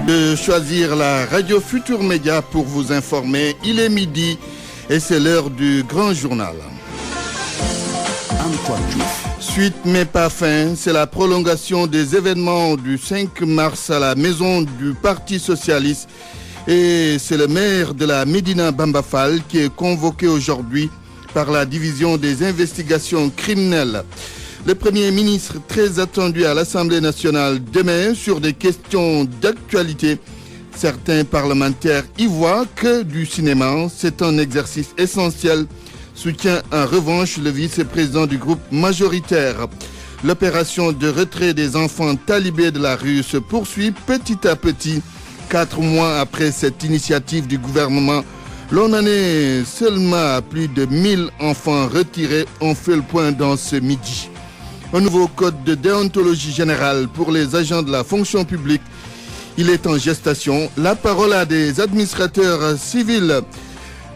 de choisir la radio Futur Média pour vous informer. Il est midi et c'est l'heure du grand journal. Suite mais pas fin, c'est la prolongation des événements du 5 mars à la maison du Parti Socialiste. Et c'est le maire de la Médina Bamba Fall qui est convoqué aujourd'hui par la division des investigations criminelles. Le Premier ministre très attendu à l'Assemblée nationale demain sur des questions d'actualité. Certains parlementaires y voient que du cinéma, c'est un exercice essentiel. Soutient en revanche le vice-président du groupe majoritaire. L'opération de retrait des enfants talibés de la rue se poursuit petit à petit. 4 mois après cette initiative du gouvernement, l'on en est seulement à plus de 1000 enfants retirés. On fait le point dans ce midi. Un nouveau code de déontologie générale pour les agents de la fonction publique. Il est en gestation. La parole à des administrateurs civils.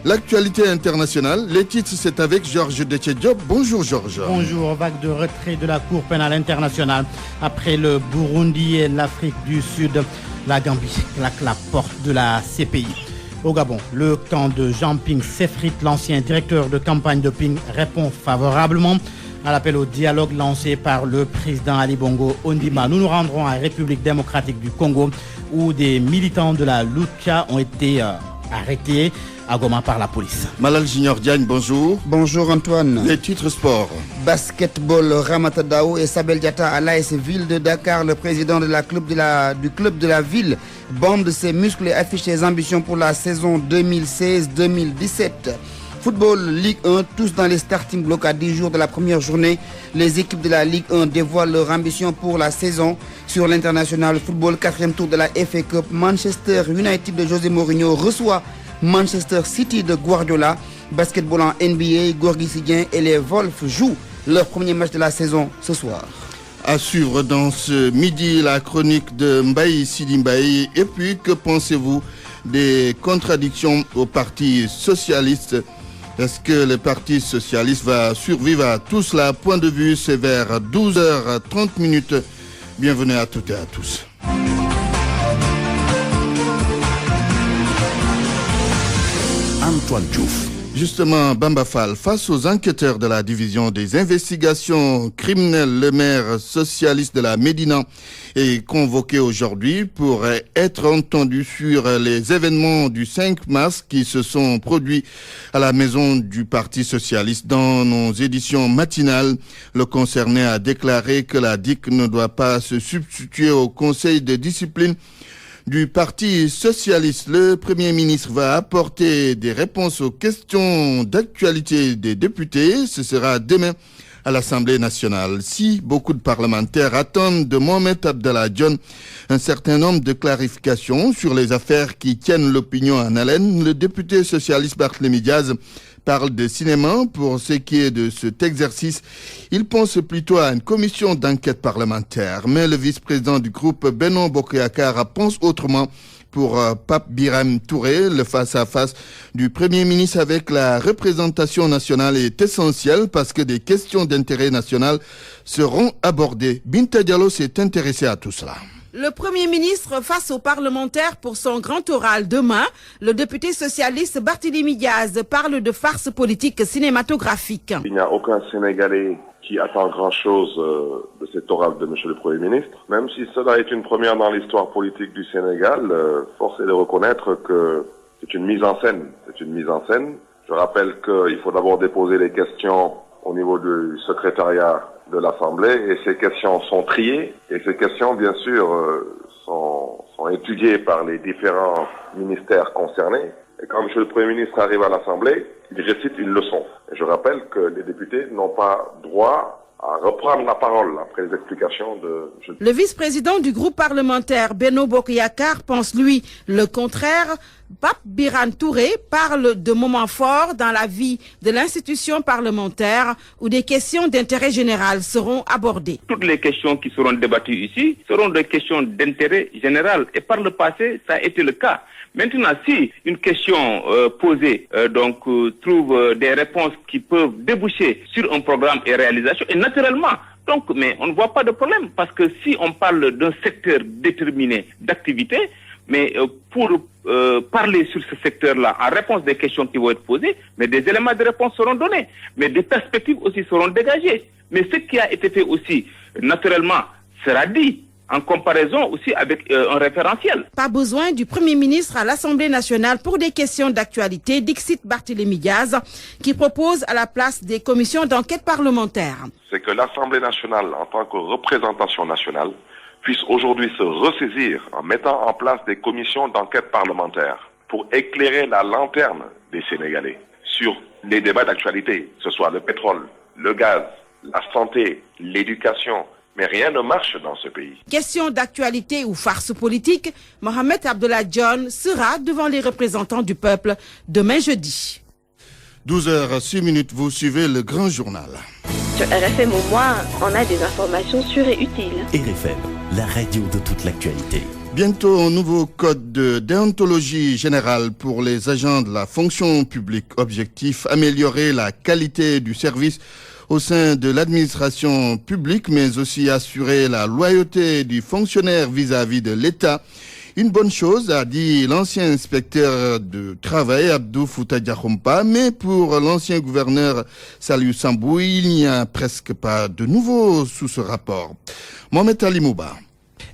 L'actualité internationale, les titres, c'est avec Georges Detche-Diop. Bonjour Georges. Bonjour, vague de retrait de la Cour pénale internationale. Après le Burundi et l'Afrique du Sud, la Gambie claque la porte de la CPI. Au Gabon, le camp de Jean Ping s'effrite. L'ancien directeur de campagne de Ping répond favorablement à l'appel au dialogue lancé par le président Ali Bongo Ondimba. Nous nous rendrons en République démocratique du Congo où des militants de la Lucha ont été arrêtés à Goma par la police. Malal Junior Diagne, bonjour. Bonjour Antoine. Les titres sport. Basketball, Ramata Daou et Sabel Diatta à l'AS Ville de Dakar. Le président du club de la ville bande ses muscles et affiche ses ambitions pour la saison 2016-2017. Football Ligue 1, tous dans les starting blocks à 10 jours de la première journée. Les équipes de la Ligue 1 dévoilent leur ambition pour la saison. Sur l'international football, 4e tour de la FA Cup, Manchester United de José Mourinho reçoit Manchester City de Guardiola. Basketball en NBA, Gorgui Sidien et les Wolves jouent leur premier match de la saison ce soir. À suivre dans ce midi la chronique de Mbaye Sidi Mbaye. Et puis, que pensez-vous des contradictions au Parti Socialiste? Est-ce que le Parti Socialiste va survivre à tout cela? Point de vue, c'est vers 12h30. Bienvenue à toutes et à tous. Antoine Diouf. Justement, Bamba Fall, face aux enquêteurs de la division des investigations criminelles, le maire socialiste de la Médina est convoqué aujourd'hui pour être entendu sur les événements du 5 mars qui se sont produits à la maison du Parti socialiste. Dans nos éditions matinales, le concerné a déclaré que la DIC ne doit pas se substituer au conseil de discipline du Parti socialiste. Le Premier ministre va apporter des réponses aux questions d'actualité des députés. Ce sera demain à l'Assemblée nationale. Si beaucoup de parlementaires attendent de Mohamed Abdallah Dionne un certain nombre de clarifications sur les affaires qui tiennent l'opinion en haleine, le député socialiste Barthélémy Diaz parle de cinéma. Pour ce qui est de cet exercice, il pense plutôt à une commission d'enquête parlementaire. Mais le vice-président du groupe Benno Bokk Yakaar pense autrement. Pour Pape Birahim Touré, le face-à-face du Premier ministre avec la représentation nationale est essentiel parce que des questions d'intérêt national seront abordées. Binta Diallo s'est intéressée à tout cela. Le Premier ministre face aux parlementaires pour son grand oral demain, le député socialiste Barthélémy Diaz parle de farce politique cinématographique. Il n'y a aucun Sénégalais qui attend grand-chose de cet oral de M. le Premier ministre. Même si cela est une première dans l'histoire politique du Sénégal, force est de reconnaître que c'est une mise en scène. C'est une mise en scène. Je rappelle qu'il faut d'abord déposer les questions au niveau du secrétariat de l'Assemblée et ces questions sont triées et ces questions bien sûr sont étudiées par les différents ministères concernés et quand M. le Premier ministre arrive à l'Assemblée, il récite une leçon. Et je rappelle que les députés n'ont pas droit à reprendre la parole après les explications de... Le vice-président du groupe parlementaire Benno Bokk Yakaar pense lui le contraire. Pape Birahim Touré parle de moments forts dans la vie de l'institution parlementaire où des questions d'intérêt général seront abordées. Toutes les questions qui seront débattues ici seront des questions d'intérêt général et par le passé, ça a été le cas. Maintenant, si une question posée trouve des réponses qui peuvent déboucher sur un programme et réalisation, et naturellement, mais on ne voit pas de problème parce que si on parle d'un secteur déterminé d'activité, mais pour parler sur ce secteur-là en réponse des questions qui vont être posées, mais des éléments de réponse seront donnés, mais des perspectives aussi seront dégagées. Mais ce qui a été fait aussi, naturellement, sera dit en comparaison aussi avec un référentiel. Pas besoin du Premier ministre à l'Assemblée nationale pour des questions d'actualité, dixit Barthélémy Diaz, qui propose à la place des commissions d'enquête parlementaire. C'est que l'Assemblée nationale, en tant que représentation nationale, puisse aujourd'hui se ressaisir en mettant en place des commissions d'enquête parlementaire pour éclairer la lanterne des Sénégalais sur les débats d'actualité, que ce soit le pétrole, le gaz, la santé, l'éducation. Mais rien ne marche dans ce pays. Question d'actualité ou farce politique, Mohamed Abdallah Dionne sera devant les représentants du peuple demain jeudi. 12h06, vous suivez le grand journal. Sur RFM au moins, on a des informations sûres et utiles. RFM, la radio de toute l'actualité. Bientôt un nouveau code de déontologie générale pour les agents de la fonction publique. Objectif, améliorer la qualité du service au sein de l'administration publique, mais aussi assurer la loyauté du fonctionnaire vis-à-vis de l'État. Une bonne chose, a dit l'ancien inspecteur de travail, Abdou Fouta Diakhoumpa, mais pour l'ancien gouverneur Saliou Sambou, il n'y a presque pas de nouveau sous ce rapport. Mohamed Ali Mouba.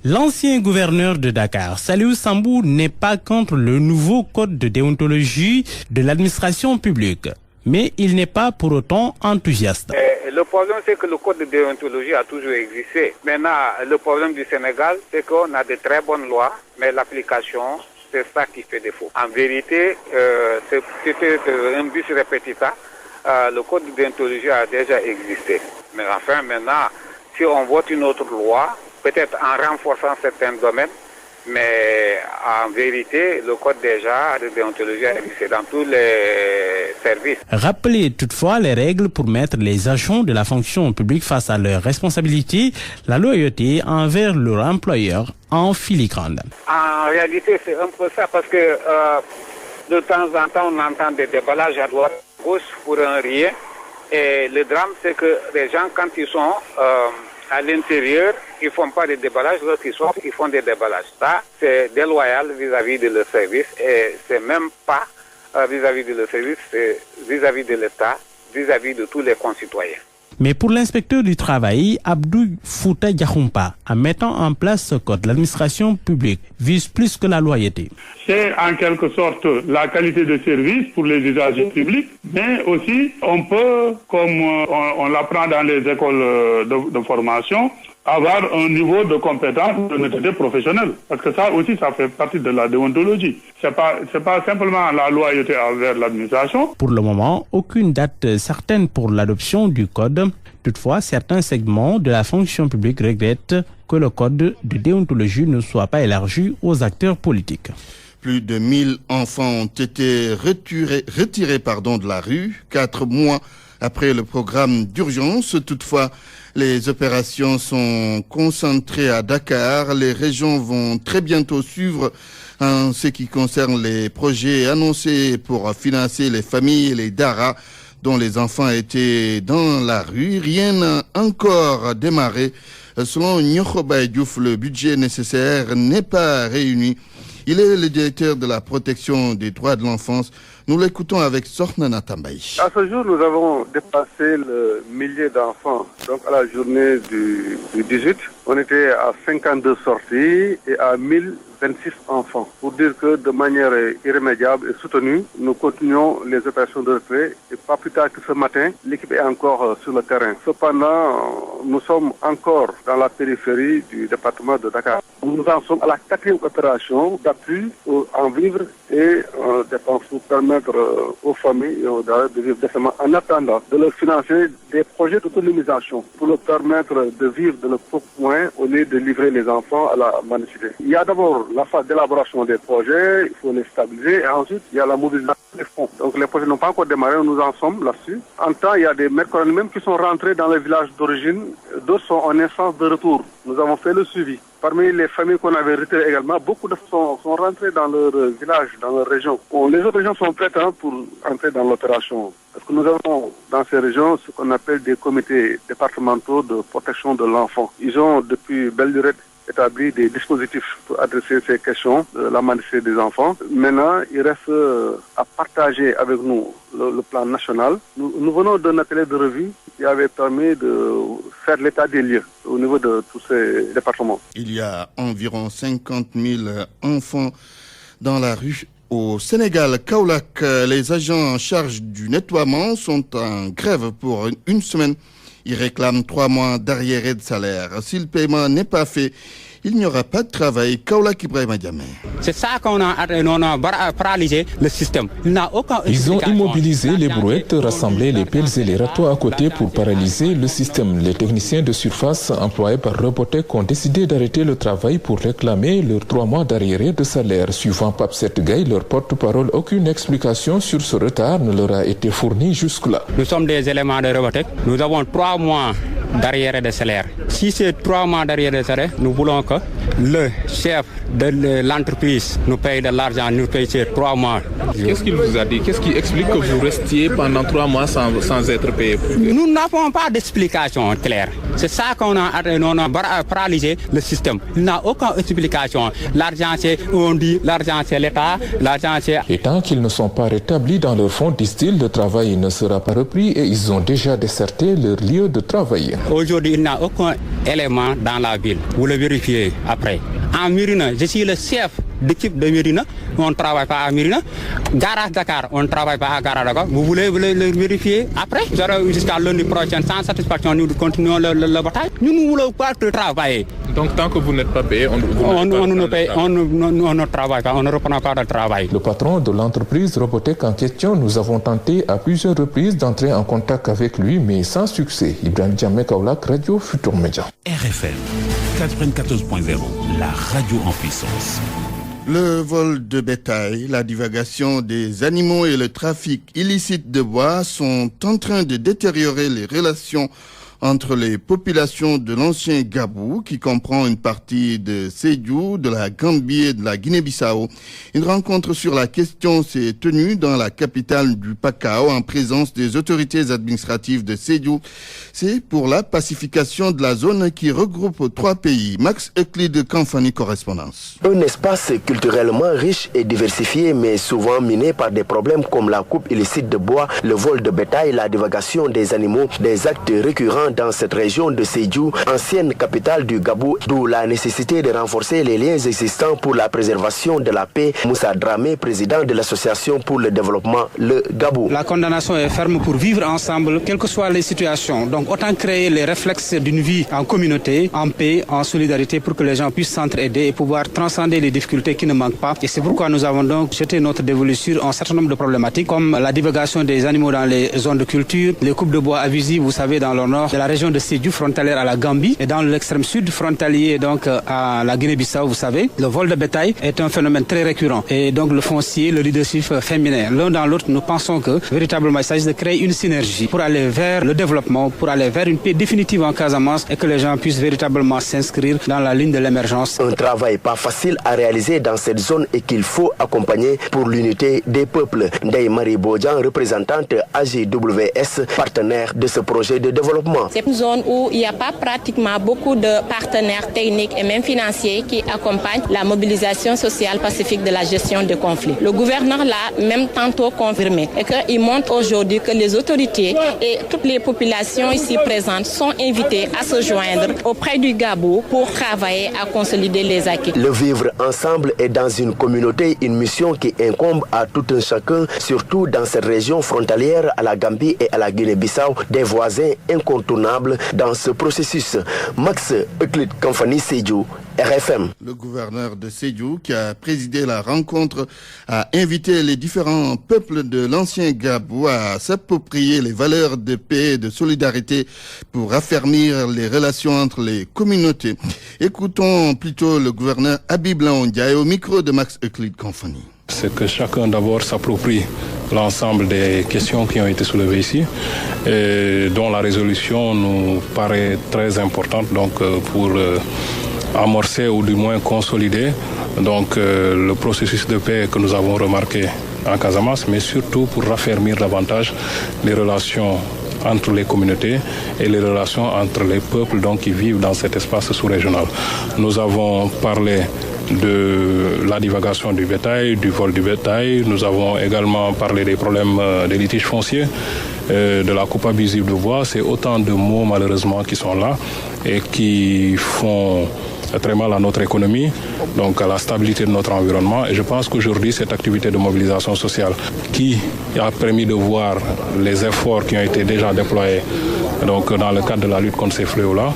L'ancien gouverneur de Dakar, Saliou Sambou, n'est pas contre le nouveau code de déontologie de l'administration publique. Mais il n'est pas pour autant enthousiaste. Le problème, c'est que le code de déontologie a toujours existé. Maintenant, le problème du Sénégal, c'est qu'on a de très bonnes lois, mais l'application, c'est ça qui fait défaut. En vérité, c'était un bis repetita. Le code de déontologie a déjà existé. Mais enfin, maintenant, si on vote une autre loi, peut-être en renforçant certains domaines, mais en vérité, le code déjà de déontologie a existé dans tous les services. Rappelez toutefois les règles pour mettre les agents de la fonction publique face à leurs responsabilités, la loyauté envers leur employeur en filigrane. En réalité, c'est un peu ça parce que de temps en temps, on entend des déballages à droite, à gauche pour un rien. Et le drame, c'est que les gens, quand ils sont à l'intérieur, ils ne font pas de déballage, lorsqu'ils sortent, ils font des déballages. Ça, c'est déloyal vis-à-vis de leur service et c'est même pas vis-à-vis de leur service, c'est vis-à-vis de l'État, vis-à-vis de tous les concitoyens. Mais pour l'inspecteur du travail, Abdou Fouta Diakhoumpa, en mettant en place ce code, l'administration publique vise plus que la loyauté. C'est en quelque sorte la qualité de service pour les usagers publics, mais aussi on peut, comme on l'apprend dans les écoles de formation, avoir un niveau de compétence de notre professionnelle. Parce que ça aussi, ça fait partie de la déontologie. C'est pas simplement la loyauté envers l'administration. Pour le moment, aucune date certaine pour l'adoption du code. Toutefois, certains segments de la fonction publique regrettent que le code de déontologie ne soit pas élargi aux acteurs politiques. Plus de 1000 enfants ont été retirés de la rue, 4 mois après le programme d'urgence. Toutefois, les opérations sont concentrées à Dakar. Les régions vont très bientôt suivre en ce qui concerne les projets annoncés pour financer les familles et les daras dont les enfants étaient dans la rue. Rien n'a encore démarré. Selon Nyokhobaye Diouf, le budget nécessaire n'est pas réuni. Il est le directeur de la protection des droits de l'enfance. Nous l'écoutons avec Sornana Tambaye. À ce jour, nous avons dépassé le millier d'enfants. Donc à la journée du 18, on était à 52 sorties et à 1026 enfants. Pour dire que de manière irrémédiable et soutenue, nous continuons les opérations de retrait. Et pas plus tard que ce matin, l'équipe est encore sur le terrain. Cependant, nous sommes encore dans la périphérie du département de Dakar. Nous en sommes à la 4e opération d'appui en vivres et en dépenses pour permettre aux familles et aux daras de vivre décemment en attendant de leur financer des projets d'autonomisation pour leur permettre de vivre de leur propre moyen au lieu de livrer les enfants à la mendicité. Il y a d'abord la phase d'élaboration des projets, il faut les stabiliser et ensuite il y a la mobilisation des fonds. Donc les projets n'ont pas encore démarré, nous en sommes là-dessus. En temps, il y a des mères même qui sont rentrées dans le village d'origine, d'autres sont en instance de retour. Nous avons fait le suivi. Parmi les familles qu'on avait retirées également, beaucoup de sont rentrées dans leur village, dans leur région. Les autres régions sont prêtes pour entrer dans l'opération. Parce que nous avons dans ces régions ce qu'on appelle des comités départementaux de protection de l'enfant. Ils ont depuis belle durée établi des dispositifs pour adresser ces questions de la mendicité des enfants. Maintenant, il reste à partager avec nous le plan national. Nous venons d'un atelier de revue qui avait permis de faire l'état des lieux au niveau de tous ces départements. Il y a environ 50 000 enfants dans la rue. Au Sénégal, Kaolack, les agents en charge du nettoiement sont en grève pour une semaine. Ils réclament 3 mois d'arriérés de salaire. Si le paiement n'est pas fait, il n'y aura pas de travail. Kaolack Ibrahima Diamé. C'est ça qu'on a paralysé le système. Ils ont immobilisé les brouettes, rassemblé les pelles et les râteaux à côté pour paralyser le système. Les techniciens de surface employés par Robotech ont décidé d'arrêter le travail pour réclamer leurs 3 mois d'arriérés de salaire. Suivant Pape Setgay, leur porte-parole, aucune explication sur ce retard ne leur a été fournie jusque-là. Nous sommes des éléments de Robotech. Nous avons 3 mois d'arriérés de salaire. Si c'est 3 mois d'arriérés de salaire, nous voulons que le chef de l'entreprise nous paye de l'argent, nous paye ces 3 mois. Qu'est-ce qu'il vous a dit? Qu'est-ce qui explique que vous restiez pendant 3 mois sans être payé? Nous n'avons pas d'explication claire. C'est ça qu'on a paralysé le système. Il n'a aucune explication. L'argent c'est, on dit, l'argent c'est l'État, l'argent c'est... Et tant qu'ils ne sont pas rétablis dans leur fonds, disent-ils, le travail ne sera pas repris et ils ont déjà déserté leur lieu de travail. Aujourd'hui, il n'y a aucun élément dans la ville. Vous le vérifiez après. En Mérina, je suis le chef d'équipe de Mérina. On ne travaille pas à Mérina. Garage Dakar, on ne travaille pas à Garage Dakar. Vous voulez le vérifier après? Jusqu'à lundi prochain, sans satisfaction, nous continuons la bataille. Nous ne voulons pas travailler. Donc tant que vous n'êtes pas payé, on ne travaille pas, on ne reprend pas le travail. Le patron de l'entreprise Robotech en question, nous avons tenté à plusieurs reprises d'entrer en contact avec lui, mais sans succès. Ibrahima Diamé, Kaolack, Radio Futur Média. RFM 94.0, la radio en puissance. Le vol de bétail, la divagation des animaux et le trafic illicite de bois sont en train de détériorer les relations entre les populations de l'ancien Gabou, qui comprend une partie de Sédhiou, de la Gambie et de la Guinée-Bissau. Une rencontre sur la question s'est tenue dans la capitale du Pakao en présence des autorités administratives de Sédhiou. C'est pour la pacification de la zone qui regroupe 3 pays. Max Euclide Kamfani, correspondance. Un espace culturellement riche et diversifié, mais souvent miné par des problèmes comme la coupe illicite de bois, le vol de bétail, la divagation des animaux, des actes récurrents dans cette région de Sédhiou, ancienne capitale du Gabou, d'où la nécessité de renforcer les liens existants pour la préservation de la paix. Moussa Dramé, président de l'association pour le développement, le Gabou. La condamnation est ferme pour vivre ensemble, quelles que soient les situations. Donc autant créer les réflexes d'une vie en communauté, en paix, en solidarité, pour que les gens puissent s'entraider et pouvoir transcender les difficultés qui ne manquent pas. Et c'est pourquoi nous avons donc jeté notre dévolu sur un certain nombre de problématiques, comme la divagation des animaux dans les zones de culture, les coupes de bois abusives, vous savez, dans le nord, la région de Sédhiou, frontalière à la Gambie, et dans l'extrême sud, frontalier donc à la Guinée-Bissau, vous savez, le vol de bétail est un phénomène très récurrent. Et donc le foncier, le leadership féminin, l'un dans l'autre, nous pensons que véritablement il s'agit de créer une synergie pour aller vers le développement, pour aller vers une paix définitive en Casamance et que les gens puissent véritablement s'inscrire dans la ligne de l'émergence. Un travail pas facile à réaliser dans cette zone et qu'il faut accompagner pour l'unité des peuples. Ndeye Marie Bodjan, représentante AGWS, partenaire de ce projet de développement. C'est une zone où il n'y a pas pratiquement beaucoup de partenaires techniques et même financiers qui accompagnent la mobilisation sociale pacifique de la gestion de conflits. Le gouverneur l'a même tantôt confirmé et qu'il montre aujourd'hui que les autorités et toutes les populations ici présentes sont invitées à se joindre auprès du Gabou pour travailler à consolider les acquis. Le vivre ensemble est dans une communauté une mission qui incombe à tout un chacun, surtout dans cette région frontalière à la Gambie et à la Guinée-Bissau, des voisins incontournables dans ce processus. Max Euclide Kamfani, Sédhiou, RFM. Le gouverneur de Sédhiou, qui a présidé la rencontre, a invité les différents peuples de l'ancien Gabou à s'approprier les valeurs de paix et de solidarité pour affermir les relations entre les communautés. Écoutons plutôt le gouverneur Habib Laondiaye au micro de Max Euclide Kamfani. C'est que chacun d'abord s'approprie l'ensemble des questions qui ont été soulevées ici, et dont la résolution nous paraît très importante donc, pour amorcer ou du moins consolider donc, le processus de paix que nous avons remarqué en Casamance, mais surtout pour raffermir davantage les relations entre les communautés et les relations entre les peuples donc, qui vivent dans cet espace sous-régional. Nous avons parlé de la divagation du bétail, du vol du bétail. Nous avons également parlé des problèmes des litiges fonciers, de la coupe abusive de bois. C'est autant de mots malheureusement qui sont là et qui font très mal à notre économie, donc à la stabilité de notre environnement. Et je pense qu'aujourd'hui, cette activité de mobilisation sociale qui a permis de voir les efforts qui ont été déjà déployés donc, dans le cadre de la lutte contre ces fléaux-là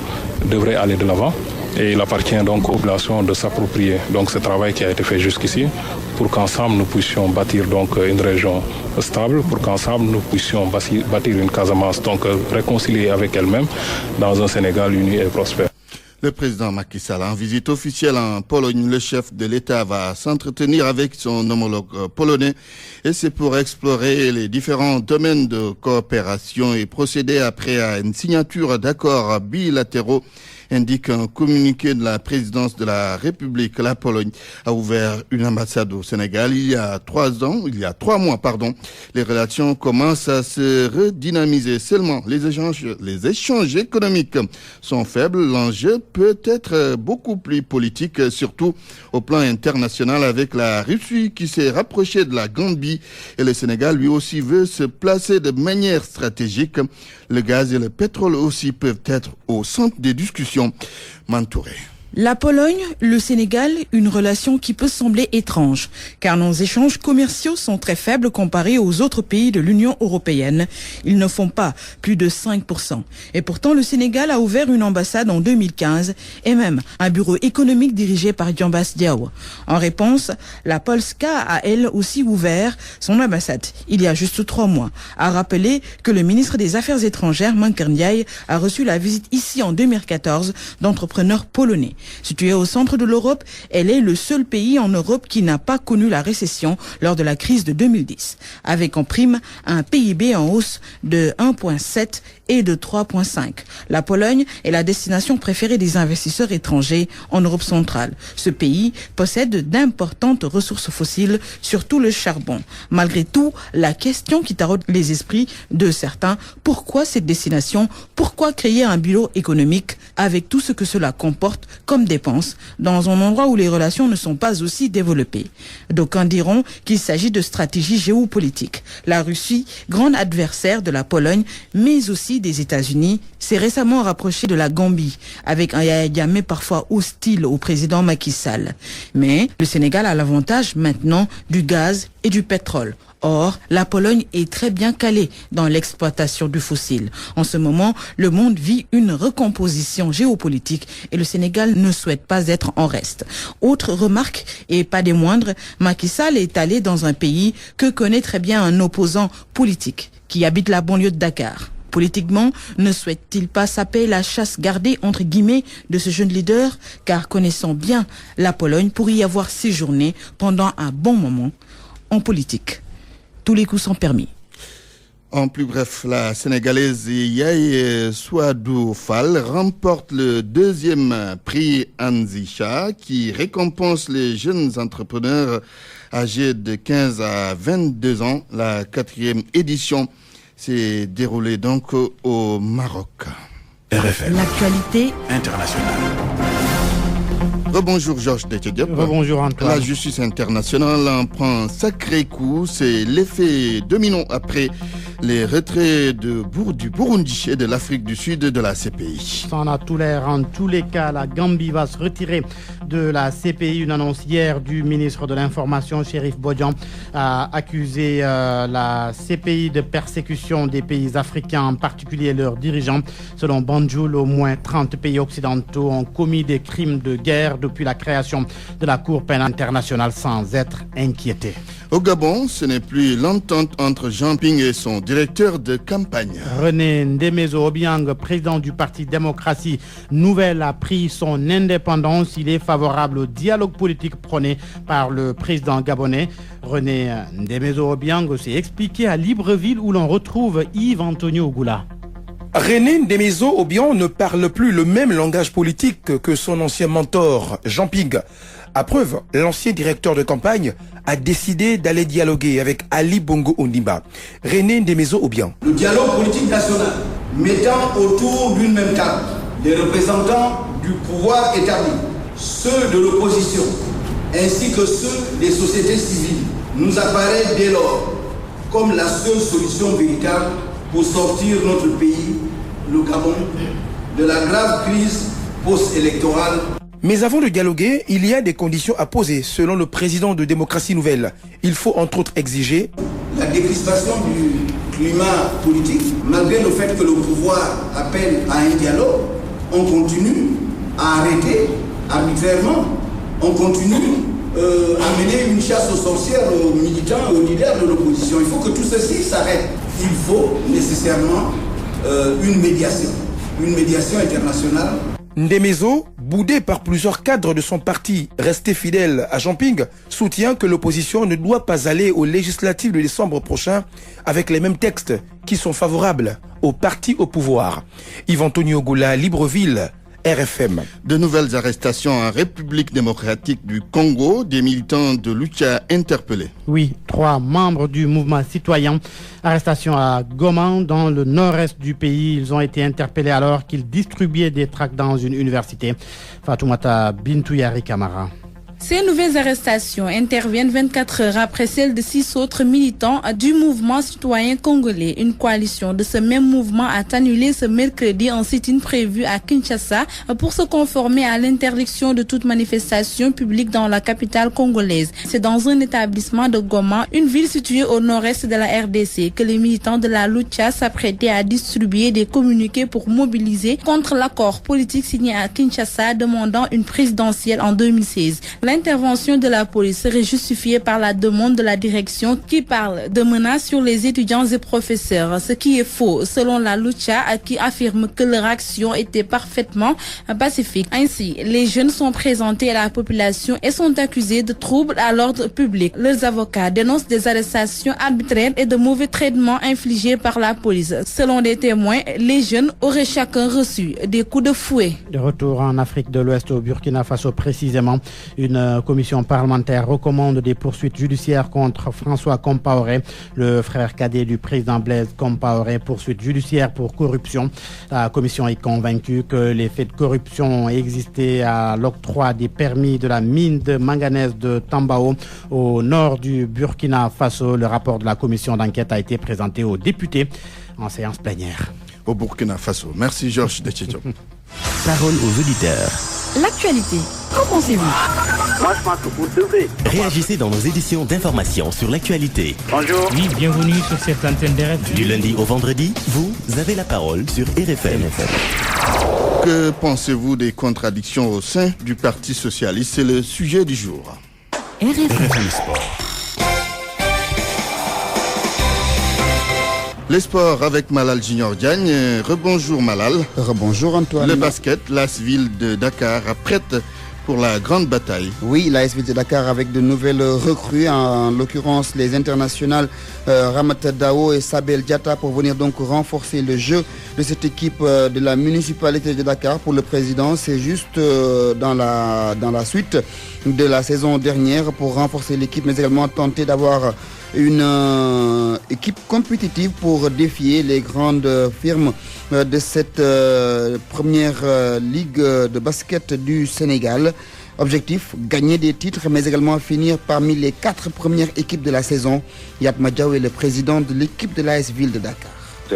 devrait aller de l'avant. Et il appartient donc aux populations de s'approprier donc ce travail qui a été fait jusqu'ici pour qu'ensemble nous puissions bâtir donc une région stable, pour qu'ensemble nous puissions bâtir une Casamance donc réconciliée avec elle-même dans un Sénégal uni et prospère. Le président Macky Sall, en visite officielle en Pologne, le chef de l'État va s'entretenir avec son homologue polonais et c'est pour explorer les différents domaines de coopération et procéder après à une signature d'accords bilatéraux, indique un communiqué de la présidence de la République. La Pologne a ouvert une ambassade au Sénégal il y a 3 mois. Les relations commencent à se redynamiser. Seulement, les échanges économiques sont faibles. L'enjeu peut être beaucoup plus politique, surtout au plan international avec la Russie qui s'est rapprochée de la Gambie et le Sénégal lui aussi veut se placer de manière stratégique. Le gaz et le pétrole aussi peuvent être au centre des discussions. Mantouré. La Pologne, le Sénégal, une relation qui peut sembler étrange, car nos échanges commerciaux sont très faibles comparés aux autres pays de l'Union européenne. Ils ne font pas plus de 5%. Et pourtant, le Sénégal a ouvert une ambassade en 2015 et même un bureau économique dirigé par Diambas Diaw. En réponse, la Polska a elle aussi ouvert son ambassade il y a juste 3 mois, a rappelé que le ministre des Affaires étrangères, Manker Ndiaye, a reçu la visite ici en 2014 d'entrepreneurs polonais. Située au centre de l'Europe, elle est le seul pays en Europe qui n'a pas connu la récession lors de la crise de 2010, avec en prime un PIB en hausse de 1,7 et de 3,5. La Pologne est la destination préférée des investisseurs étrangers en Europe centrale. Ce pays possède d'importantes ressources fossiles, surtout le charbon. Malgré tout, la question qui taraude les esprits de certains, pourquoi cette destination? Pourquoi créer un bureau économique avec tout ce que cela comporte comme dépenses dans un endroit où les relations ne sont pas aussi développées? D'aucuns diront qu'il s'agit de stratégie géopolitique. La Russie, grande adversaire de la Pologne, mais aussi des États-Unis, s'est récemment rapprochée de la Gambie, avec un Yahya Jammeh parfois hostile au président Macky Sall. Mais le Sénégal a l'avantage maintenant du gaz et du pétrole. Or, la Pologne est très bien calée dans l'exploitation du fossile. En ce moment, le monde vit une recomposition géopolitique et le Sénégal ne souhaite pas être en reste. Autre remarque, et pas des moindres, Macky Sall est allé dans un pays que connaît très bien un opposant politique qui habite la banlieue de Dakar. Politiquement, ne souhaite-t-il pas saper la chasse gardée entre guillemets de ce jeune leader, car connaissant bien la Pologne pour y avoir séjourné pendant un bon moment en politique. Tous les coups sont permis. En plus bref, la Sénégalaise Yaye Souadou Fall remporte le 2e prix Anzicha qui récompense les jeunes entrepreneurs âgés de 15 à 22 ans. La 4e édition s'est déroulée donc au Maroc. RFM. L'actualité internationale. Rebonjour Georges Déthié-Diop. Rebonjour Antoine. La justice internationale en prend un sacré coup. C'est l'effet domino après les retraits du Burundi et de l'Afrique du Sud de la CPI. Ça en a tout l'air. En tous les cas, la Gambie va se retirer de la CPI. Une annonce hier du ministre de l'Information, Chérif Bodian, a accusé la CPI de persécution des pays africains, en particulier leurs dirigeants. Selon Banjul, au moins 30 pays occidentaux ont commis des crimes de guerre depuis la création de la Cour pénale internationale sans être inquiétés. Au Gabon, ce n'est plus l'entente entre Jean Ping et son directeur de campagne. René Ndemezo Obiang, président du parti Démocratie Nouvelle, a pris son indépendance. Il est favorable au dialogue politique prôné par le président gabonais. René Ndemezo Obiang s'est expliqué à Libreville où l'on retrouve Yves Antonio Goula. René Ndemezo Obiang ne parle plus le même langage politique que son ancien mentor, Jean Ping. À preuve, l'ancien directeur de campagne a décidé d'aller dialoguer avec Ali Bongo Ondimba. René Ndemezo-Obiang. Le dialogue politique national mettant autour d'une même table les représentants du pouvoir établi, ceux de l'opposition, ainsi que ceux des sociétés civiles, nous apparaît dès lors comme la seule solution véritable pour sortir notre pays, le Gabon, de la grave crise post-électorale. Mais avant de dialoguer, il y a des conditions à poser, selon le président de Démocratie Nouvelle. Il faut entre autres exiger la décrispation du climat politique. Malgré le fait que le pouvoir appelle à un dialogue, on continue à arrêter arbitrairement, on continue à mener une chasse aux sorcières aux militants et aux leaders de l'opposition. Il faut que tout ceci s'arrête. Il faut nécessairement une médiation internationale. Ndemezo, boudé par plusieurs cadres de son parti resté fidèle à Jean-Ping, soutient que l'opposition ne doit pas aller aux législatives de décembre prochain avec les mêmes textes qui sont favorables aux partis au pouvoir. Yvan Tonio Goula, Libreville, RFM. De nouvelles arrestations en République démocratique du Congo, des militants de Lucha interpellés. Oui, 3 membres du mouvement citoyen. Arrestation à Goma, dans le nord-est du pays. Ils ont été interpellés alors qu'ils distribuaient des tracts dans une université. Fatoumata Bintouyari Kamara. Ces nouvelles arrestations interviennent 24 heures après celles de 6 autres militants du mouvement citoyen congolais. Une coalition de ce même mouvement a annulé ce mercredi un sit-in prévu à Kinshasa pour se conformer à l'interdiction de toute manifestation publique dans la capitale congolaise. C'est dans un établissement de Goma, une ville située au nord-est de la RDC, que les militants de la Lucha s'apprêtaient à distribuer des communiqués pour mobiliser contre l'accord politique signé à Kinshasa demandant une présidentielle en 2016. L'intervention de la police serait justifiée par la demande de la direction qui parle de menaces sur les étudiants et professeurs, ce qui est faux selon la Lucha qui affirme que leur action était parfaitement pacifique. Ainsi, les jeunes sont présentés à la population et sont accusés de troubles à l'ordre public. Leurs avocats dénoncent des arrestations arbitraires et de mauvais traitements infligés par la police. Selon des témoins, les jeunes auraient chacun reçu des coups de fouet. De retour en Afrique de l'Ouest, au Burkina Faso précisément, une commission parlementaire recommande des poursuites judiciaires contre François Compaoré, le frère cadet du président Blaise Compaoré, poursuite judiciaire pour corruption. La commission est convaincue que les faits de corruption ont existé à l'octroi des permis de la mine de manganèse de Tambao au nord du Burkina Faso. Le rapport de la commission d'enquête a été présenté aux députés en séance plénière. Au Burkina Faso. Merci Georges Dechicho. Parole aux auditeurs. L'actualité, qu'en pensez-vous? Moi, je pense que vous devez. Réagissez dans nos éditions d'information sur l'actualité. Bonjour. Oui, bienvenue sur cette antenne de RFM. Du lundi au vendredi, vous avez la parole sur RFM. Que pensez-vous des contradictions au sein du Parti socialiste? C'est le sujet du jour. RFM Sport. Les sports avec Malal Junior Diagne. Rebonjour Malal. Rebonjour Antoine. Le basket, l'AS Ville de Dakar prête pour la grande bataille. Oui, l'AS Ville de Dakar avec de nouvelles recrues, en l'occurrence les internationales Ramata Dao et Sabel Diatta pour venir donc renforcer le jeu de cette équipe de la municipalité de Dakar. Pour le président, c'est juste dans la suite de la saison dernière pour renforcer l'équipe, mais également tenter d'avoir une équipe compétitive pour défier les grandes firmes de cette première ligue de basket du Sénégal. Objectif, gagner des titres, mais également finir parmi les 4 premières équipes de la saison. Yatma Diaw est le président de l'équipe de l'AS Ville de Dakar.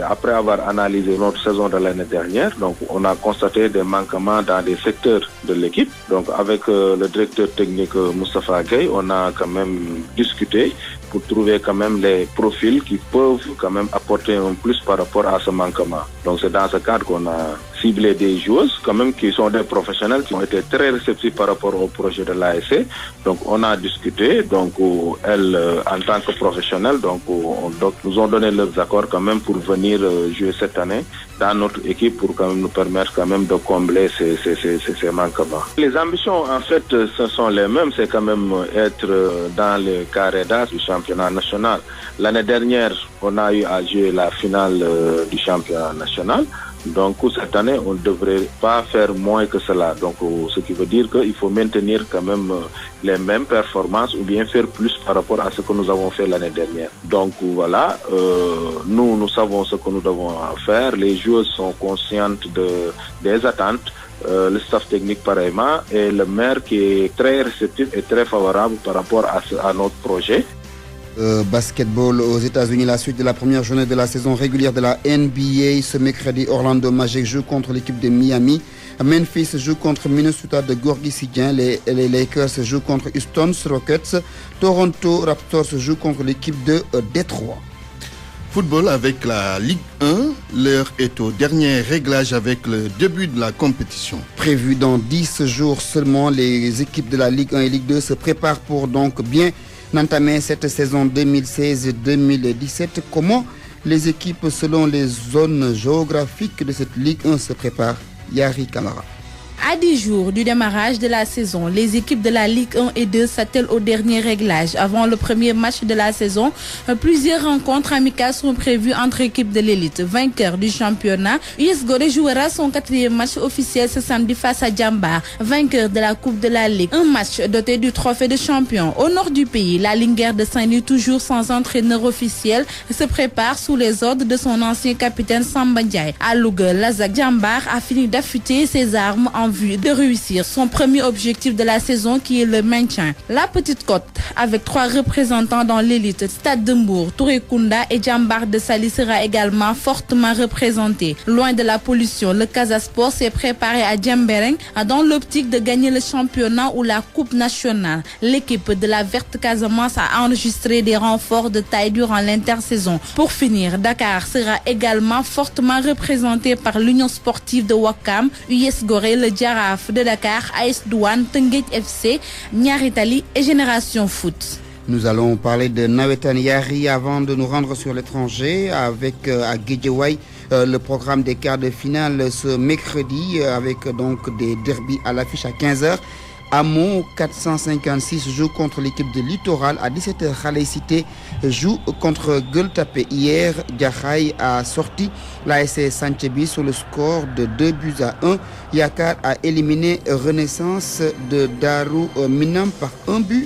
Après avoir analysé notre saison de l'année dernière, donc on a constaté des manquements dans des secteurs de l'équipe. Donc avec le directeur technique Moustapha Gueye, on a quand même discuté pour trouver quand même les profils qui peuvent quand même apporter un plus par rapport à ce manquement. Donc c'est dans ce cadre qu'on a ciblé des joueuses quand même qui sont des professionnels qui ont été très réceptifs par rapport au projet de l'ASC. Donc on a discuté, donc elles en tant que professionnelles, donc nous ont donné leurs accords quand même pour venir jouer cette année dans notre équipe pour quand même nous permettre quand même de combler ces manquements. Les ambitions en fait ce sont les mêmes, c'est quand même être dans le carré d'as du championnat national. L'année dernière, on a eu à jouer la finale du championnat national. Donc cette année, on ne devrait pas faire moins que cela. Donc ce qui veut dire qu'il faut maintenir quand même les mêmes performances ou bien faire plus par rapport à ce que nous avons fait l'année dernière. Donc voilà, nous savons ce que nous devons faire. Les joueurs sont conscients des attentes. Le staff technique pareillement et le maire qui est très réceptif et très favorable par rapport à notre projet. Basketball aux États-Unis, la suite de la première journée de la saison régulière de la NBA. Ce mercredi, Orlando Magic joue contre l'équipe de Miami. Memphis joue contre Minnesota de Gorgui Sidien. Les Lakers jouent contre Houston Rockets. Toronto Raptors joue contre l'équipe de Détroit. Football avec la Ligue 1, l'heure est au dernier réglage avec le début de la compétition. Prévu dans 10 jours seulement, les équipes de la Ligue 1 et Ligue 2 se préparent pour donc bien entamer cette saison 2016-2017. Comment les équipes selon les zones géographiques de cette Ligue 1 se préparent? Yari Kamara. À 10 jours du démarrage de la saison, les équipes de la Ligue 1 et 2 s'attellent au dernier réglage. Avant le premier match de la saison, plusieurs rencontres amicales sont prévues entre équipes de l'élite. Vainqueur du championnat, US Gorée jouera son 4e match officiel ce samedi face à Djambar, vainqueur de la Coupe de la Ligue. Un match doté du trophée de champion. Au nord du pays, la Linguère de Saint-Louis, toujours sans entraîneur officiel, se prépare sous les ordres de son ancien capitaine Samba Ndiaye. À Louga, Lazak Djambar a fini d'affûter ses armes en vue de réussir son premier objectif de la saison qui est le maintien. La Petite Côte, avec 3 représentants dans l'élite, Stade de Mbour, Touré Kunda et Djambar de Sali sera également fortement représenté. Loin de la pollution, le Casa Sport s'est préparé à Djembereng dans l'optique de gagner le championnat ou la Coupe nationale. L'équipe de la Verte Casamance a enregistré des renforts de taille durant l'intersaison. Pour finir, Dakar sera également fortement représenté par l'Union sportive de Ouakam, US Gorée, le Jaraaf de Dakar, AS Douane, Teungueth FC, Niary Tally et Génération Foot. Nous allons parler de Nawetan Yari avant de nous rendre sur l'étranger avec à Guédiawaye le programme des quarts de finale ce mercredi avec donc des derbies à l'affiche à 15h. Amon 456 joue contre l'équipe de Littoral à 17h. Khalé Cité joue contre Gueule-Tapée. Hier, Diakhaï a sorti l'ASC Santhiéby sur le score de 2-1. Yakar a éliminé Renaissance de Darou Minam par 1-0.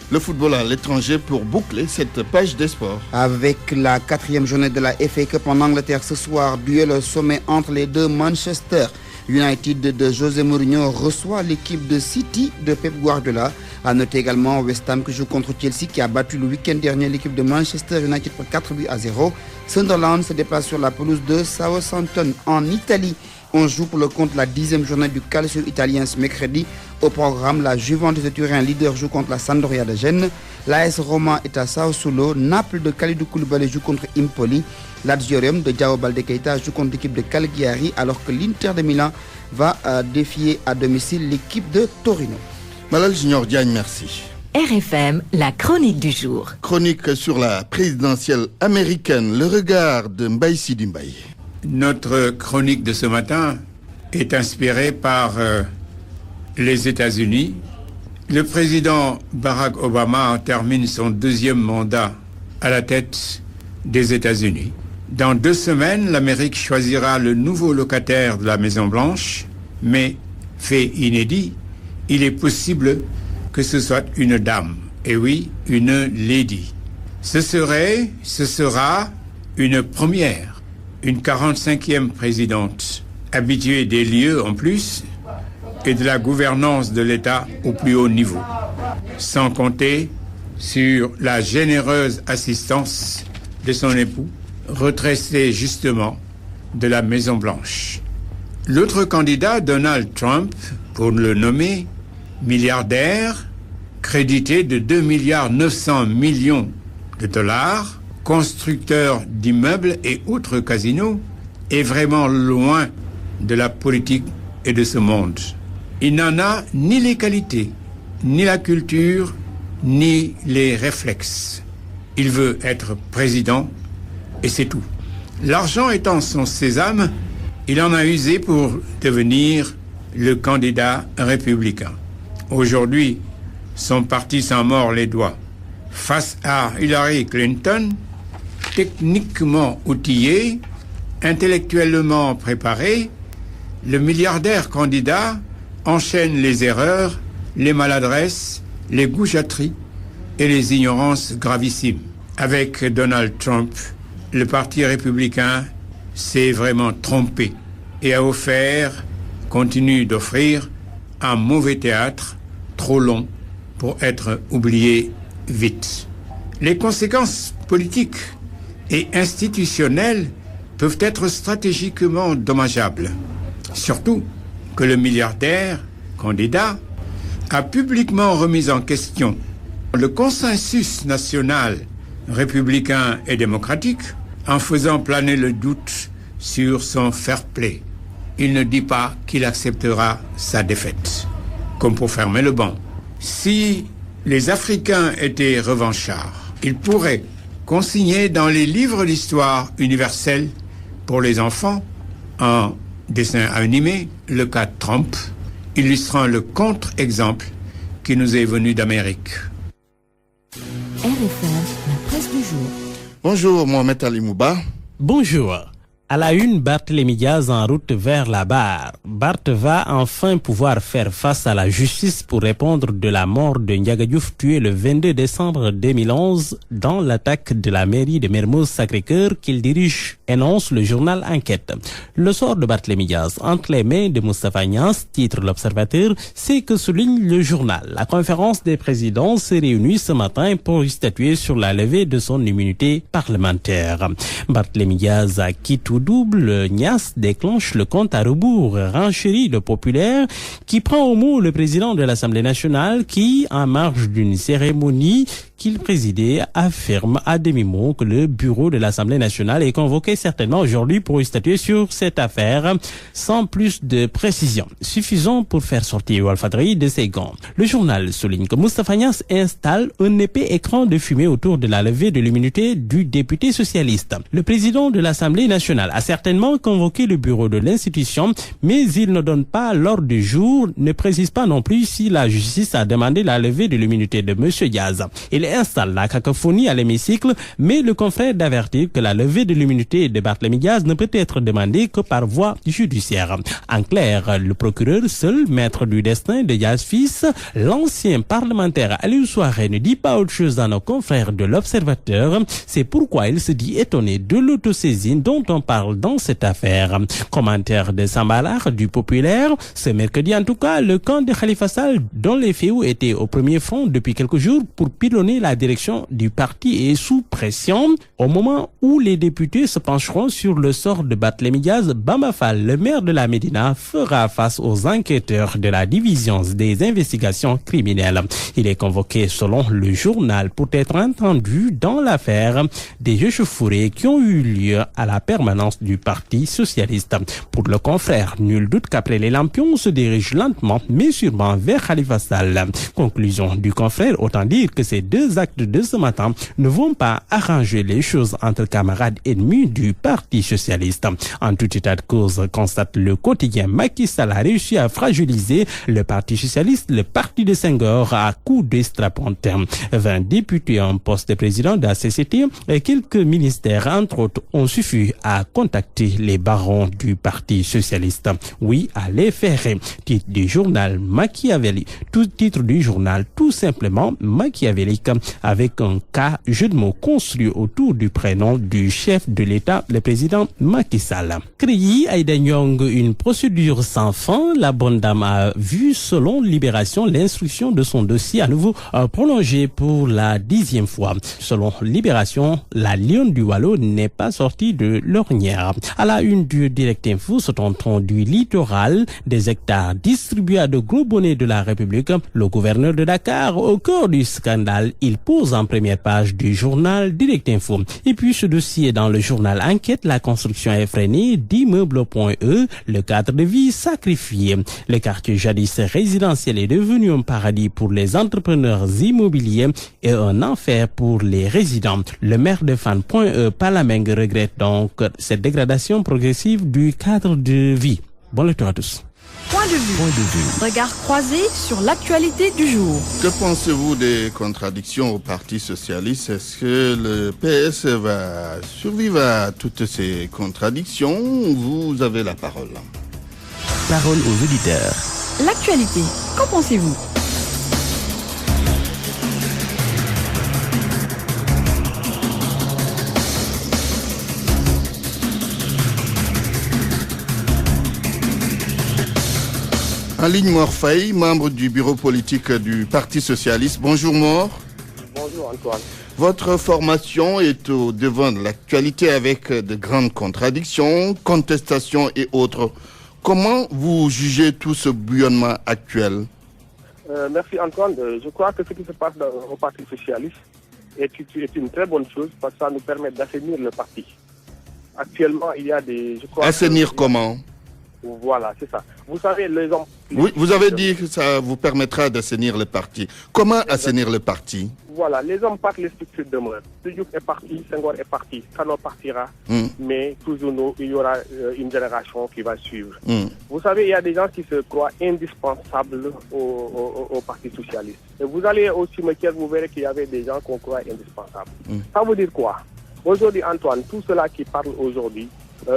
Le football à l'étranger pour boucler cette page des sports. Avec la 4e journée de la FA Cup en Angleterre ce soir, duel au sommet entre les deux Manchester United de José Mourinho reçoit l'équipe de City de Pep Guardiola. À noter également West Ham qui joue contre Chelsea qui a battu le week-end dernier l'équipe de Manchester United par 4-0. Sunderland se déplace sur la pelouse de Southampton en Italie. On joue pour le compte la 10e journée du Calcio italien ce mercredi. Au programme, la Juventus de Turin, leader, joue contre la Sampdoria de Gênes. L'AS Roma est à Sao Paulo. Naples de Kalidou Koulibaly joue contre Empoli. L'Azzurrium de Diao Baldé Keita joue contre l'équipe de Cagliari alors que l'Inter de Milan va défier à domicile l'équipe de Torino. Malal Junior Diagne, merci. RFM, la chronique du jour. Chronique sur la présidentielle américaine, le regard de Mbaye Sidi Mbaye. Notre chronique de ce matin est inspirée par les États-Unis. Le président Barack Obama termine son 2e mandat à la tête des États-Unis. Dans 2 semaines, l'Amérique choisira le nouveau locataire de la Maison-Blanche, mais, fait inédit, il est possible que ce soit une dame. Et oui, une lady. Ce sera une première, une 45e présidente, habituée des lieux en plus, et de la gouvernance de l'État au plus haut niveau, sans compter sur la généreuse assistance de son époux, retraité justement de la Maison-Blanche. L'autre candidat, Donald Trump, pour le nommer, milliardaire, crédité de 2,9 milliards de dollars, constructeur d'immeubles et autres casinos, est vraiment loin de la politique et de ce monde. Il n'en a ni les qualités, ni la culture, ni les réflexes. Il veut être président et c'est tout. L'argent étant son sésame, il en a usé pour devenir le candidat républicain. Aujourd'hui, son parti s'en mord les doigts. Face à Hillary Clinton, techniquement outillée, Intellectuellement préparé, le milliardaire candidat enchaîne les erreurs, les maladresses, les goujateries et les ignorances gravissimes. Avec Donald Trump, le Parti républicain s'est vraiment trompé et continue d'offrir un mauvais théâtre trop long pour être oublié vite. Les conséquences politiques et institutionnelles peuvent être stratégiquement dommageables. Surtout que le milliardaire candidat a publiquement remis en question le consensus national républicain et démocratique en faisant planer le doute sur son fair play. Il ne dit pas qu'il acceptera sa défaite, comme pour fermer le banc. Si les Africains étaient revanchards, ils pourraient consigner dans les livres d'histoire universelle pour les enfants en dessin animé le cas Trump, illustrant le contre-exemple qui nous est venu d'Amérique. RFM, la presse du jour. Bonjour Mohamed Ali Mouba. Bonjour. À la une, Barthélémy Diaz en route vers la barre. Barth va enfin pouvoir faire face à la justice pour répondre de la mort de Ndiaga Diouf tué le 22 décembre 2011 dans l'attaque de la mairie de Mermoz Sacré-Cœur qu'il dirige, énonce le journal Enquête. Le sort de Barthélémy Diaz entre les mains de Moustapha Niasse, titre l'Observateur, c'est que souligne le journal. La conférence des présidents s'est réunie ce matin pour statuer sur la levée de son immunité parlementaire. Barthélémy Diaz a quitté double, Niasse déclenche le compte à rebours, renchérit le populaire qui prend au mot le président de l'Assemblée nationale qui, en marge d'une cérémonie qu'il présidait, affirme à demi-mot que le bureau de l'Assemblée nationale est convoqué certainement aujourd'hui pour statuer sur cette affaire sans plus de précision, suffisant pour faire sortir Walfadjri de ses gants. Le journal souligne que Moustapha Niasse installe un épais écran de fumée autour de la levée de l'immunité du député socialiste. Le président de l'Assemblée nationale a certainement convoqué le bureau de l'institution, mais il ne donne pas l'ordre du jour, ne précise pas non plus si la justice a demandé la levée de l'immunité de M. Diaz. Il installe la cacophonie à l'hémicycle, mais le confrère d'avertir que la levée de l'immunité de Barthélémy Diaz ne peut être demandée que par voie judiciaire. En clair, le procureur seul, maître du destin de Diaz fils, l'ancien parlementaire Aliou Souaré ne dit pas autre chose à nos confrères de l'Observateur. C'est pourquoi il se dit étonné de l'autosaisine dont on parle dans cette affaire. Commentaire de Sambalar du Populaire. Ce mercredi en tout cas, le camp de Khalifa Sall, dont les faits étaient au premier front depuis quelques jours pour pilonner la direction du parti, est sous pression. Au moment où les députés se pencheront sur le sort de Barthélémy Diaz, Bamba Fall, le maire de la Médina, fera face aux enquêteurs de la division des investigations criminelles. Il est convoqué selon le journal pour être entendu dans l'affaire des échauffourées qui ont eu lieu à la permanence du Parti socialiste. Pour le confrère, nul doute qu'après les lampions, on se dirige lentement mais sûrement vers Khalifa Sall. Conclusion du confrère, autant dire que ces deux actes de ce matin ne vont pas arranger les choses entre camarades ennemis du Parti socialiste. En tout état de cause, constate le quotidien, Macky Sall a réussi à fragiliser le Parti socialiste, le parti de Senghor, à coups de straponte. 20 députés en poste de président de la CCT et quelques ministères, entre autres, ont suffi à contacter les barons du Parti socialiste. Oui, à les ferrer. Titre du journal Machiavelli. Tout titre du journal tout simplement machiavélique, avec un cas jeu de mots construit autour du prénom du chef de l'État, le président Macky Sall. Créé Aïda Nyong, une procédure sans fin, la bonne dame a vu, selon Libération, l'instruction de son dossier à nouveau prolongée pour la 10e fois. Selon Libération, la lionne du Wallo n'est pas sortie de l'ornière. À la une du Direct Info, ce tonton du littoral, des hectares distribués à de gros bonnets de la République, le gouverneur de Dakar, au cœur du scandale, il pose en première page du journal Direct Info. Et puis ce dossier dans le journal Enquête, la construction effrénée d'immeubles.e, le cadre de vie sacrifié. Le quartier jadis résidentiel est devenu un paradis pour les entrepreneurs immobiliers et un enfer pour les résidents. Le maire de Fan.e, Palameng, regrette donc cette dégradation progressive du cadre de vie. Bon lecture à tous. Point de vue. Regard croisé sur l'actualité du jour. Que pensez-vous des contradictions au Parti socialiste? Est-ce que le PS va survivre à toutes ces contradictions? Vous avez la parole. Parole aux auditeurs. L'actualité, qu'en pensez-vous? En ligne, Mor Faye, membre du bureau politique du Parti socialiste. Bonjour Mor. Bonjour Antoine. Votre formation est au devant de l'actualité avec de grandes contradictions, contestations et autres. Comment vous jugez tout ce bouillonnement actuel? Merci Antoine. Je crois que ce qui se passe au Parti socialiste est une très bonne chose parce que ça nous permet d'assainir le parti. Actuellement, il y a des... Assainir comment? Voilà, c'est ça. Vous savez, les hommes... Oui, vous avez dit que ça vous permettra d'assainir le parti. Comment assainir le parti? Voilà, les hommes partent, les structures demeurent. Diouf est parti, Senghor est parti, Tanor partira, mais toujours il y aura une génération qui va suivre. Vous savez, il y a des gens qui se croient indispensables au Parti socialiste. Et vous allez au cimetière, vous verrez qu'il y avait des gens qu'on croit indispensables. Ça veut dire quoi? Aujourd'hui, Antoine, tous ceux-là qui parlent aujourd'hui,